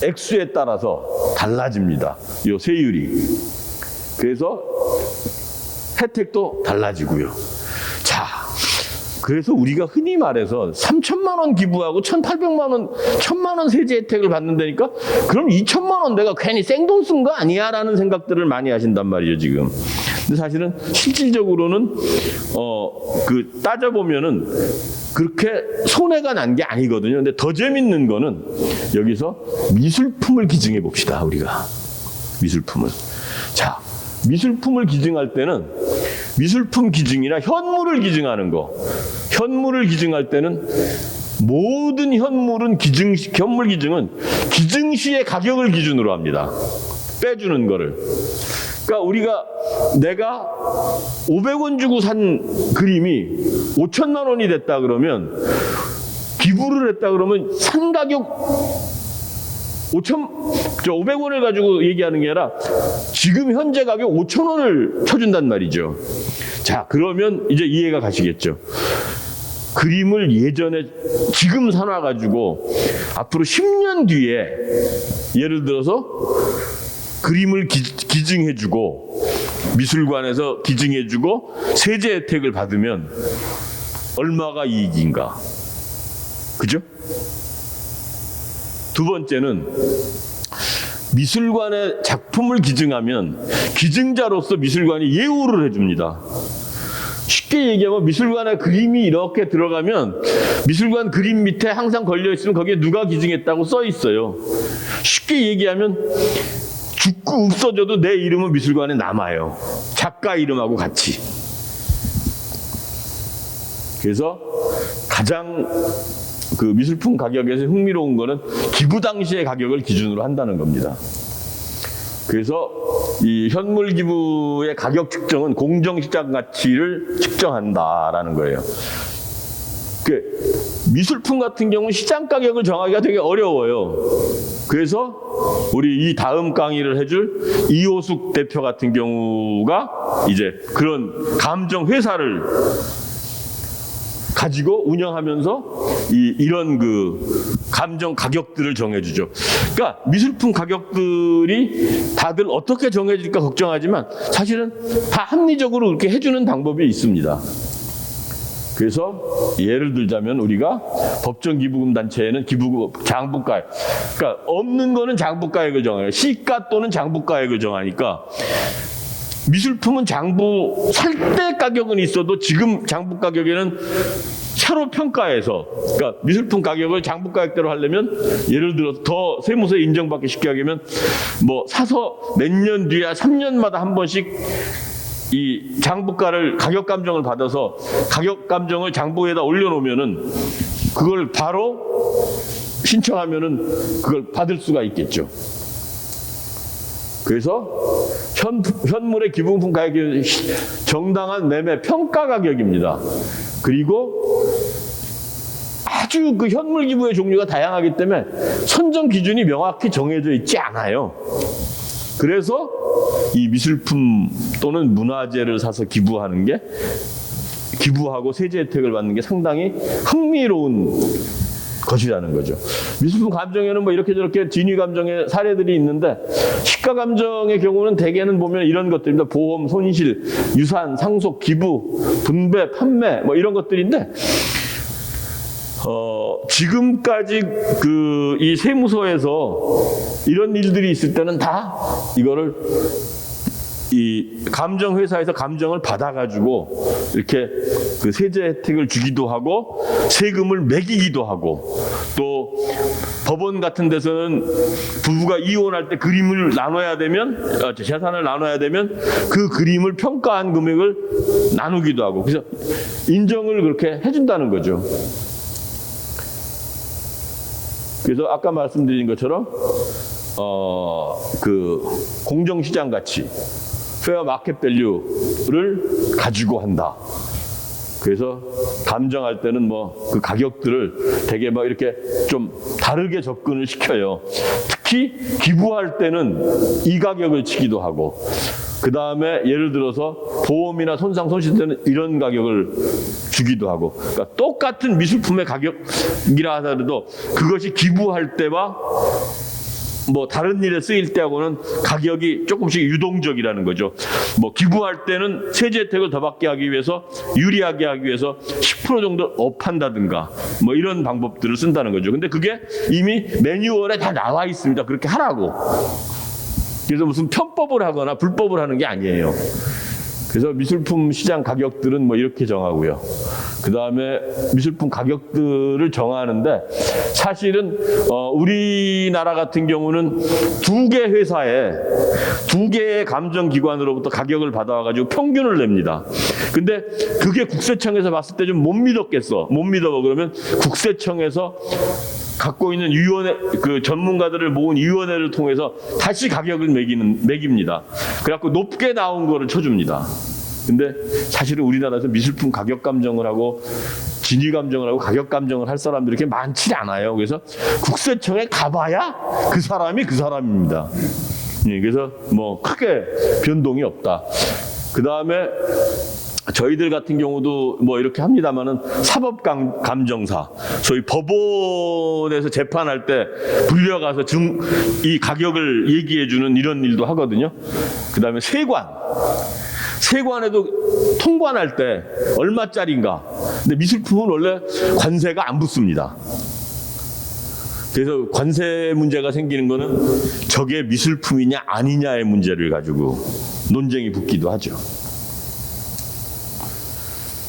액수에 따라서 달라집니다. 이 세율이. 그래서 혜택도 달라지고요. 자, 그래서 우리가 흔히 말해서 3천만 원 기부하고 1,800만 원, 1,000만 원 세제 혜택을 받는다니까? 그럼 2천만 원 내가 괜히 생돈 쓴 거 아니야? 라는 생각들을 많이 하신단 말이에요, 지금. 근데 사실은 실질적으로는 따져보면은 그렇게 손해가 난 게 아니거든요. 근데 더 재밌는 거는 여기서 미술품을 기증해 봅시다, 우리가. 미술품을. 자, 미술품을 기증할 때는 미술품 기증이나 현물을 기증하는 거. 현물을 기증할 때는 모든 현물 기증은 기증시의 가격을 기준으로 합니다. 빼주는 거를. 그러니까 내가 500원 주고 산 그림이 5천만 원이 됐다 그러면, 기부를 했다 그러면 산 가격 500원을 가지고 얘기하는 게 아니라 지금 현재 가격 5,000원을 쳐준단 말이죠. 자, 그러면 이제 이해가 가시겠죠. 그림을 예전에 지금 사놔가지고 앞으로 10년 뒤에 예를 들어서 그림을 기증해주고 미술관에서 기증해주고 세제 혜택을 받으면 얼마가 이익인가? 그죠? 두 번째는 미술관에 작품을 기증하면 기증자로서 미술관이 예우를 해줍니다. 쉽게 얘기하면 미술관에 그림이 이렇게 들어가면 미술관 그림 밑에 항상 걸려있으면 거기에 누가 기증했다고 써 있어요. 쉽게 얘기하면 죽고 없어져도 내 이름은 미술관에 남아요. 작가 이름하고 같이. 그래서 가장 그 미술품 가격에서 흥미로운 거는 기부 당시의 가격을 기준으로 한다는 겁니다. 그래서 이 현물 기부의 가격 측정은 공정시장 가치를 측정한다라는 거예요. 미술품 같은 경우는 시장 가격을 정하기가 되게 어려워요. 그래서 우리 이 다음 강의를 해줄 이호숙 대표 같은 경우가 이제 그런 감정 회사를 가지고 운영하면서 이런 그 감정 가격들을 정해주죠. 그러니까 미술품 가격들이 다들 어떻게 정해질까 걱정하지만 사실은 다 합리적으로 그렇게 해주는 방법이 있습니다. 그래서 예를 들자면 우리가 법정 기부금 단체에는 장부가액, 그러니까 없는 거는 장부가액을 정해요. 시가 또는 장부가액을 정하니까 미술품은 장부 살 때 가격은 있어도 지금 장부 가격에는 차로 평가해서, 그러니까 미술품 가격을 장부 가격대로 하려면 예를 들어서 더 세무서에 인정받기 쉽게 하려면 뭐 사서 몇 년 뒤에 3년마다 한 번씩 이 장부가를 가격 감정을 받아서 가격 감정을 장부에다 올려놓으면은 그걸 바로 신청하면은 그걸 받을 수가 있겠죠. 그래서 현물의 기부품 가격이 정당한 매매 평가 가격입니다. 그리고 아주 그 현물 기부의 종류가 다양하기 때문에 선정 기준이 명확히 정해져 있지 않아요. 그래서 이 미술품 또는 문화재를 사서 기부하는 게, 기부하고 세제 혜택을 받는 게 상당히 흥미로운 것이라는 거죠. 미술품 감정에는 뭐 이렇게 저렇게 진위 감정의 사례들이 있는데, 시가 감정의 경우는 대개는 보면 이런 것들입니다. 보험, 손실, 유산, 상속, 기부, 분배, 판매 뭐 이런 것들인데, 지금까지 이 세무서에서 이런 일들이 있을 때는 다 이거를 이 감정회사에서 감정을 받아가지고 이렇게 그 세제 혜택을 주기도 하고 세금을 매기기도 하고, 또 법원 같은 데서는 부부가 이혼할 때 그림을 나눠야 되면, 재산을 나눠야 되면 그 그림을 평가한 금액을 나누기도 하고, 그래서 인정을 그렇게 해준다는 거죠. 그래서 아까 말씀드린 것처럼 그 공정시장 가치, 페어 마켓 밸류를 가지고 한다. 그래서 감정할 때는 뭐 그 가격들을 되게 막 이렇게 좀 다르게 접근을 시켜요. 특히 기부할 때는 이 가격을 치기도 하고, 그 다음에 예를 들어서 보험이나 손상 손실 때는 이런 가격을 주기도 하고, 그러니까 똑같은 미술품의 가격이라 하더라도 그것이 기부할 때와 뭐 다른 일에 쓰일 때하고는 가격이 조금씩 유동적이라는 거죠. 뭐 기부할 때는 세제 혜택을 더 받게 하기 위해서, 유리하게 하기 위해서 10% 정도 업한다든가 뭐 이런 방법들을 쓴다는 거죠. 근데 그게 이미 매뉴얼에 다 나와 있습니다. 그렇게 하라고. 그래서 무슨 편법을 하거나 불법을 하는 게 아니에요. 그래서 미술품 시장 가격들은 뭐 이렇게 정하고요. 그 다음에 미술품 가격들을 정하는데 사실은 우리나라 같은 경우는 2개 회사에 2개의 감정기관으로부터 가격을 받아와가지고 평균을 냅니다. 근데 그게 국세청에서 봤을 때 좀 못 믿었겠어. 못 믿어. 그러면 국세청에서 갖고 있는 위원회, 그 전문가들을 모은 위원회를 통해서 다시 가격을 매깁니다. 그래갖고 높게 나온 거를 쳐줍니다. 근데 사실은 우리나라에서 미술품 가격 감정을 하고 진위 감정을 하고 가격 감정을 할 사람들이 그렇게 많지 않아요. 그래서 국세청에 가봐야 그 사람이 그 사람입니다. 그래서 뭐 크게 변동이 없다. 그 다음에 저희들 같은 경우도 뭐 이렇게 합니다만은 사법감정사, 소위 법원에서 재판할 때 불려가서 이 가격을 얘기해주는 이런 일도 하거든요. 그 다음에 세관에도 통관할 때 얼마짜리인가. 근데 미술품은 원래 관세가 안 붙습니다. 그래서 관세 문제가 생기는 거는 저게 미술품이냐 아니냐의 문제를 가지고 논쟁이 붙기도 하죠.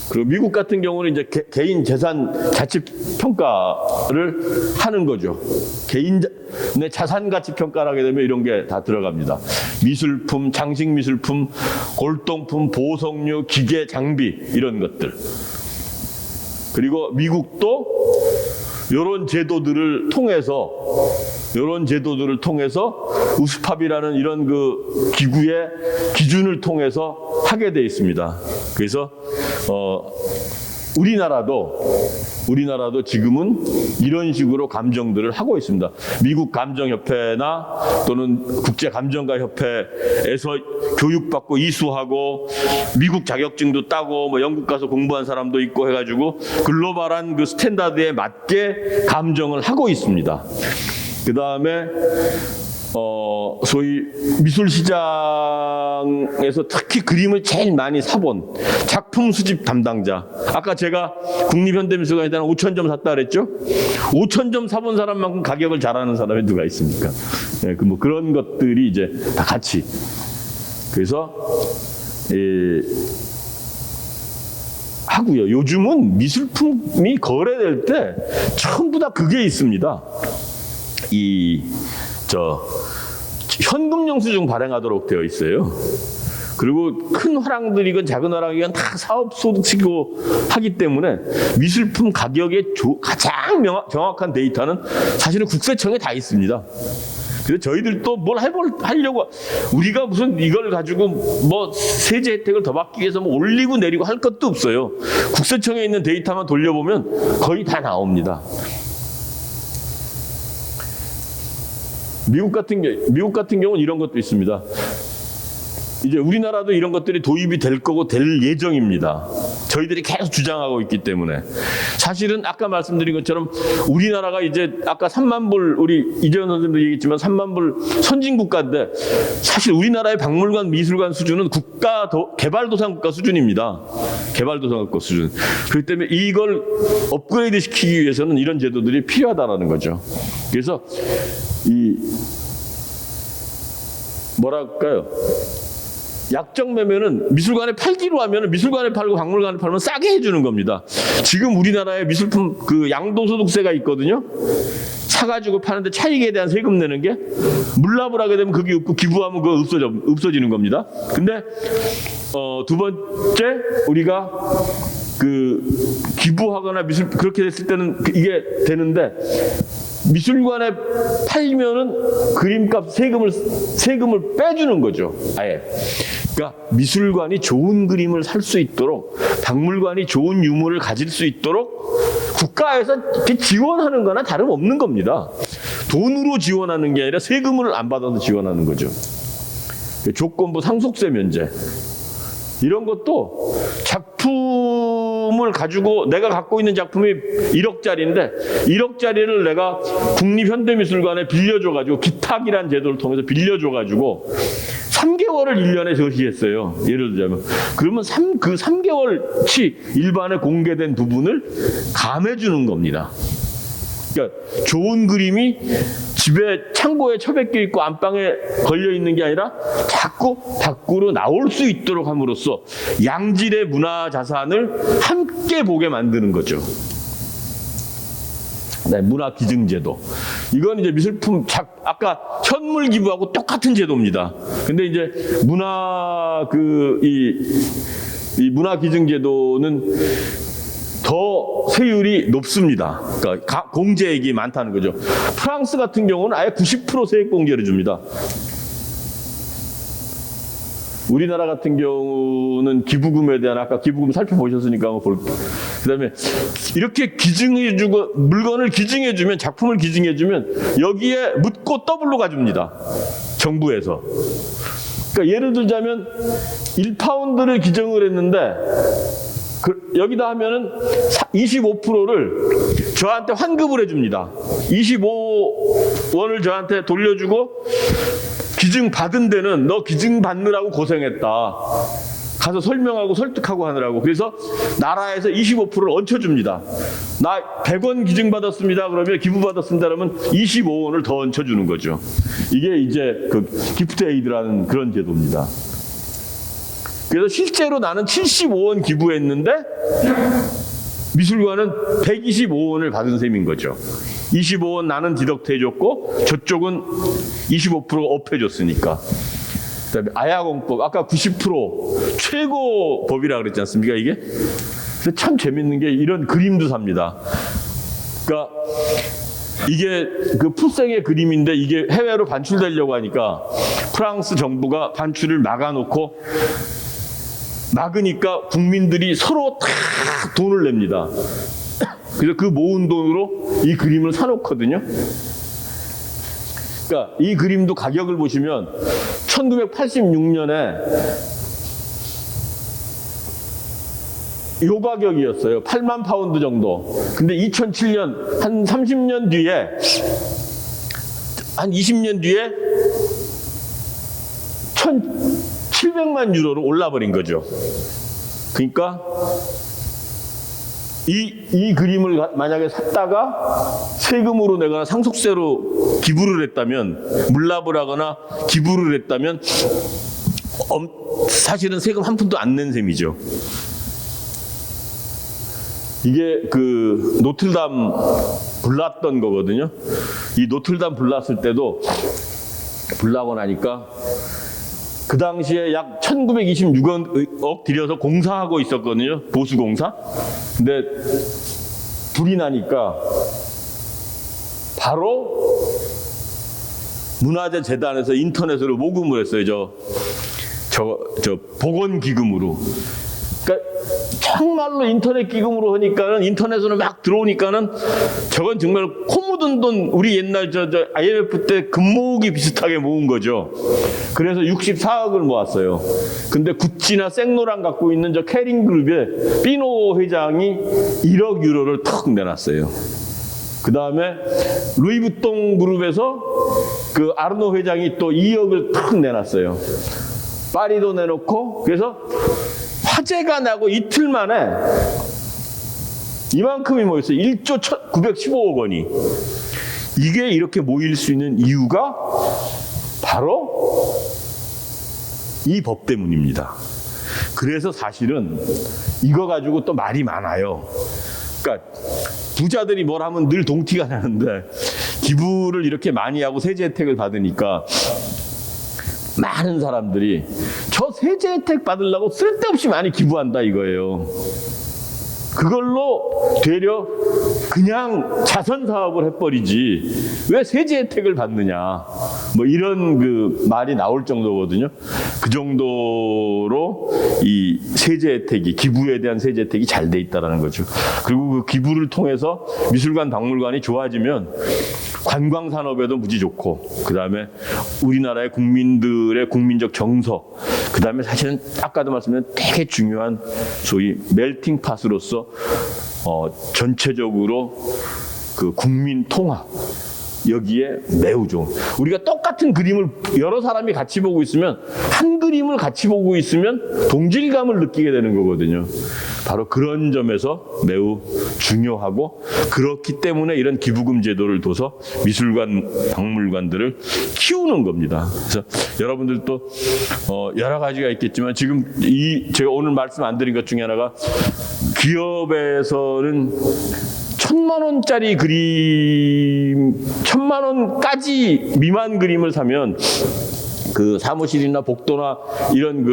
그리고 미국 같은 경우는 이제 개인 재산 가치 평가를 하는 거죠. 개인의 자산 가치 평가를 하게 되면 이런 게 다 들어갑니다. 미술품, 장식 미술품, 골동품, 보석류, 기계, 장비 이런 것들. 그리고 미국도 이런 제도들을 통해서 우스팝이라는 이런 그 기구의 기준을 통해서 하게 돼 있습니다. 그래서 우리나라도 지금은 이런 식으로 감정들을 하고 있습니다. 미국 감정협회나 또는 국제감정가협회에서 교육받고 이수하고 미국 자격증도 따고 뭐 영국 가서 공부한 사람도 있고 해가지고 글로벌한 그 스탠다드에 맞게 감정을 하고 있습니다. 그 다음에 소위 미술시장에서 특히 그림을 제일 많이 사본 작품 수집 담당자. 아까 제가 국립현대미술관에 대한 5,000점 샀다 그랬죠? 5,000점 사본 사람만큼 가격을 잘하는 사람이 누가 있습니까? 네, 뭐 그런 것들이 이제 다 같이. 그래서 하고요. 요즘은 미술품이 거래될 때 전부 다 그게 있습니다. 현금 영수증 발행하도록 되어 있어요. 그리고 큰 화랑들이건 작은 화랑이건 다 사업소득이고 하기 때문에 미술품 가격의 가장 정확한 데이터는 사실은 국세청에 다 있습니다. 그래서 저희들도 뭘 하려고 우리가 무슨 이걸 가지고 뭐 세제 혜택을 더 받기 위해서 뭐 올리고 내리고 할 것도 없어요. 국세청에 있는 데이터만 돌려보면 거의 다 나옵니다. 미국 같은 경우는 이런 것도 있습니다. 이제 우리나라도 이런 것들이 도입이 될 거고 될 예정입니다. 저희들이 계속 주장하고 있기 때문에. 사실은 아까 말씀드린 것처럼 우리나라가 이제 아까 3만 불, 우리 이재원 선생님도 얘기했지만 3만 불 선진국가인데 사실 우리나라의 박물관, 미술관 수준은 개발도상국가 수준입니다. 개발도상국가 수준. 그렇기 때문에 이걸 업그레이드 시키기 위해서는 이런 제도들이 필요하다는 거죠. 그래서 뭐랄까요? 약정 매매는 미술관에 팔기로 하면 미술관에 팔고 박물관에 팔면 싸게 해주는 겁니다. 지금 우리나라에 미술품 그 양도소득세가 있거든요. 사가지고 파는데 차익에 대한 세금 내는 게 물납을 하게 되면 그게 없고 기부하면 그거 없어지는 겁니다. 근데 두 번째 우리가 그 기부하거나 그렇게 됐을 때는 이게 되는데 미술관에 팔면은 그림값 세금을 빼주는 거죠. 아예. 그러니까 미술관이 좋은 그림을 살 수 있도록 박물관이 좋은 유물을 가질 수 있도록 국가에서 이렇게 지원하는 거나 다름없는 겁니다. 돈으로 지원하는 게 아니라 세금을 안 받아서 지원하는 거죠. 조건부 상속세 면제. 이런 것도 작품을 가지고 내가 갖고 있는 작품이 1억짜리인데 1억짜리를 내가 국립현대미술관에 빌려줘가지고 기탁이라는 제도를 통해서 빌려줘가지고 3개월을 1년에 저시했어요. 예를 들자면. 그러면 그 3개월치 일반에 공개된 부분을 감해주는 겁니다. 그러니까 좋은 그림이 집에 창고에 처박혀 있고 안방에 걸려 있는 게 아니라 자꾸 밖으로 나올 수 있도록 함으로써 양질의 문화 자산을 함께 보게 만드는 거죠. 네, 문화 기증제도. 이건 이제 미술품 아까 현물 기부하고 똑같은 제도입니다. 근데 이제 이 문화 기증제도는 더 세율이 높습니다. 그러니까 공제액이 많다는 거죠. 프랑스 같은 경우는 아예 90% 세액 공제를 줍니다. 우리나라 같은 경우는 기부금에 대한 아까 기부금 살펴보셨으니까 한번 볼게요. 그다음에 이렇게 기증해주고 물건을 기증해주면 작품을 기증해주면 여기에 묻고 더블로 가줍니다. 정부에서. 그러니까 예를 들자면 1파운드를 기증을 했는데 여기다 하면은 25%를 저한테 환급을 해줍니다. 25원을 저한테 돌려주고 기증 받은 데는 너 기증 받느라고 고생했다. 가서 설명하고 설득하고 하느라고. 그래서 나라에서 25%를 얹혀줍니다. 나 100원 기증 받았습니다. 그러면 기부 받았습니다. 그러면 25원을 더 얹혀주는 거죠. 이게 이제 그 기프트 에이드라는 그런 제도입니다. 그래서 실제로 나는 75원 기부했는데 미술관은 125원을 받은 셈인 거죠. 25원 나는 디덕트 해줬고 저쪽은 25% 업해줬으니까. 그다음에 아야공법 아까 90% 최고 법이라 그랬지 않습니까 이게? 근데 참 재밌는 게 이런 그림도 삽니다. 그러니까 이게 그 풀생의 그림인데 이게 해외로 반출되려고 하니까 프랑스 정부가 반출을 막으니까 국민들이 서로 다 돈을 냅니다. 그래서 그 모은 돈으로 이 그림을 사놓거든요. 그러니까 이 그림도 가격을 보시면 1986년에 요 가격이었어요. 8만 파운드 정도. 근데 2007년 한 30년 뒤에 한 20년 뒤에 1,700만 유로로 올라버린 거죠. 그러니까 이 그림을 만약에 샀다가 세금으로 내거나 상속세로 기부를 했다면, 물납을 하거나 기부를 했다면 사실은 세금 한 푼도 안 낸 셈이죠. 이게 그 노틀담 불났던 거거든요. 이 노틀담 불났을 때도 불나고 나니까 그 당시에 약 1926억 들여서 공사하고 있었거든요. 보수공사. 근데 불이 나니까 바로 문화재 재단에서 인터넷으로 모금을 했어요. 저 복원기금으로. 그러니까 정말로 인터넷 기금으로 하니까는 인터넷으로 막 들어오니까는 저건 정말 코 묻은 돈, 우리 옛날 저 IMF 때 금모으기 비슷하게 모은 거죠. 그래서 64억을 모았어요. 근데 구찌나 생로랑 갖고 있는 저 캐링 그룹의 삐노 회장이 1억 유로를 턱 내놨어요. 그 다음에 루이부통 그룹에서 그 아르노 회장이 또 2억을 턱 내놨어요. 파리도 내놓고. 그래서 화재가 나고 이틀 만에 이만큼이 모였어요. 1조 915억 원이. 이게 이렇게 모일 수 있는 이유가 바로 이 법 때문입니다. 그래서 사실은 이거 가지고 또 말이 많아요. 그러니까 부자들이 뭘 하면 늘 동티가 나는데 기부를 이렇게 많이 하고 세제 혜택을 받으니까 많은 사람들이 저 세제 혜택 받으려고 쓸데없이 많이 기부한다 이거예요. 그걸로 되려 그냥 자선 사업을 해버리지 왜 세제 혜택을 받느냐, 뭐 이런 그 말이 나올 정도거든요. 그 정도로 이 세제 혜택이, 기부에 대한 세제 혜택이 잘 돼 있다라는 거죠. 그리고 그 기부를 통해서 미술관, 박물관이 좋아지면 관광 산업에도 무지 좋고, 그 다음에 우리나라의 국민들의 국민적 정서, 그 다음에 사실은 아까도 말씀드린 되게 중요한 소위 멜팅 팟으로서 전체적으로 그 국민 통합, 여기에 매우 좋은. 우리가 똑같은 그림을 여러 사람이 같이 보고 있으면, 한 그림을 같이 보고 있으면 동질감을 느끼게 되는 거거든요. 바로 그런 점에서 매우 중요하고, 그렇기 때문에 이런 기부금 제도를 둬서 미술관, 박물관들을 키우는 겁니다. 그래서 여러분들도 여러 가지가 있겠지만, 지금 제가 오늘 말씀 안 드린 것 중에 하나가, 기업에서는 1,000만 원짜리 그림, 1,000만 원까지 미만 그림을 사면 그 사무실이나 복도나 이런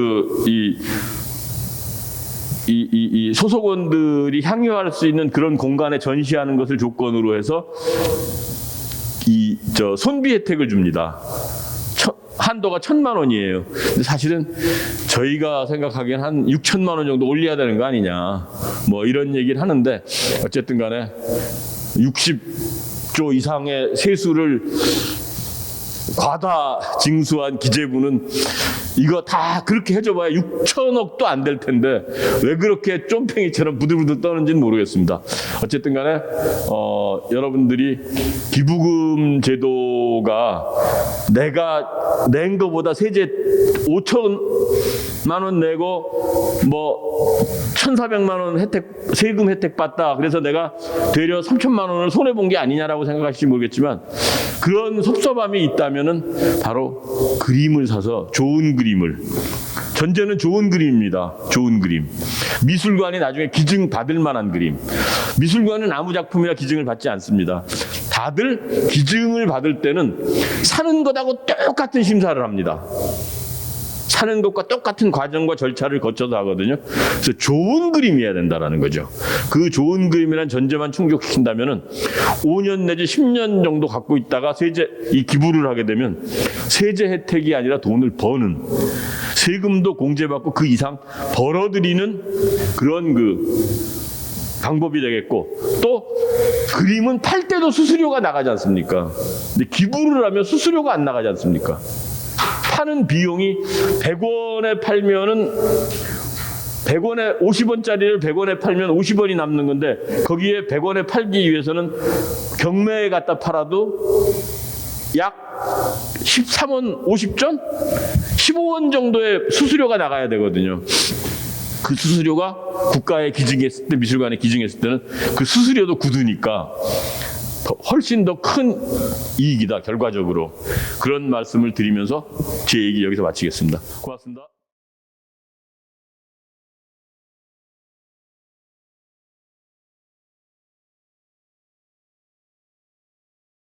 이 소속원들이 향유할 수 있는 그런 공간에 전시하는 것을 조건으로 해서 손비 혜택을 줍니다. 한도가 1,000만 원이에요. 근데 사실은 저희가 생각하기엔 한 6천만 원 정도 올려야 되는 거 아니냐, 뭐 이런 얘기를 하는데, 어쨌든 간에 60조 이상의 세수를 과다 징수한 기재부는 이거 다 그렇게 해줘봐야 6천억도 안 될 텐데 왜 그렇게 쫌팽이처럼 부들부들 떠는지는 모르겠습니다. 어쨌든 간에 여러분들이 기부금 제도가 내가 낸 거보다 세제 5천만 원 내고 뭐 1,400만 원 세금 혜택 받다, 그래서 내가 되려 3천만 원을 손해본 게 아니냐라고 생각하실지 모르겠지만, 그런 섭섭함이 있다면은 바로 그림을 사서 좋은 그림을, 전제는 좋은 그림입니다. 좋은 그림. 미술관이 나중에 기증 받을 만한 그림. 미술관은 아무 작품이나 기증을 받지 않습니다. 다들 기증을 받을 때는 사는 것하고 똑같은 심사를 합니다. 사는 것과 똑같은 과정과 절차를 거쳐서 하거든요. 그래서 좋은 그림이어야 된다는 거죠. 그 좋은 그림이라는 전제만 충족시킨다면 5년 내지 10년 정도 갖고 있다가 이 기부를 하게 되면 세제 혜택이 아니라 돈을 버는, 세금도 공제받고 그 이상 벌어들이는 그런 방법이 되겠고, 또 그림은 팔 때도 수수료가 나가지 않습니까? 근데 기부를 하면 수수료가 안 나가지 않습니까? 파는 비용이 100원에 팔면은 100원에 50원짜리를 100원에 팔면 50원이 남는 건데, 거기에 100원에 팔기 위해서는 경매에 갖다 팔아도 약 13원 50전? 15원 정도의 수수료가 나가야 되거든요. 그 수수료가 국가에 기증했을 때, 미술관에 기증했을 때는 그 수수료도 굳으니까 훨씬 더 큰 이익이다, 결과적으로. 그런 말씀을 드리면서 제 얘기 여기서 마치겠습니다. 고맙습니다.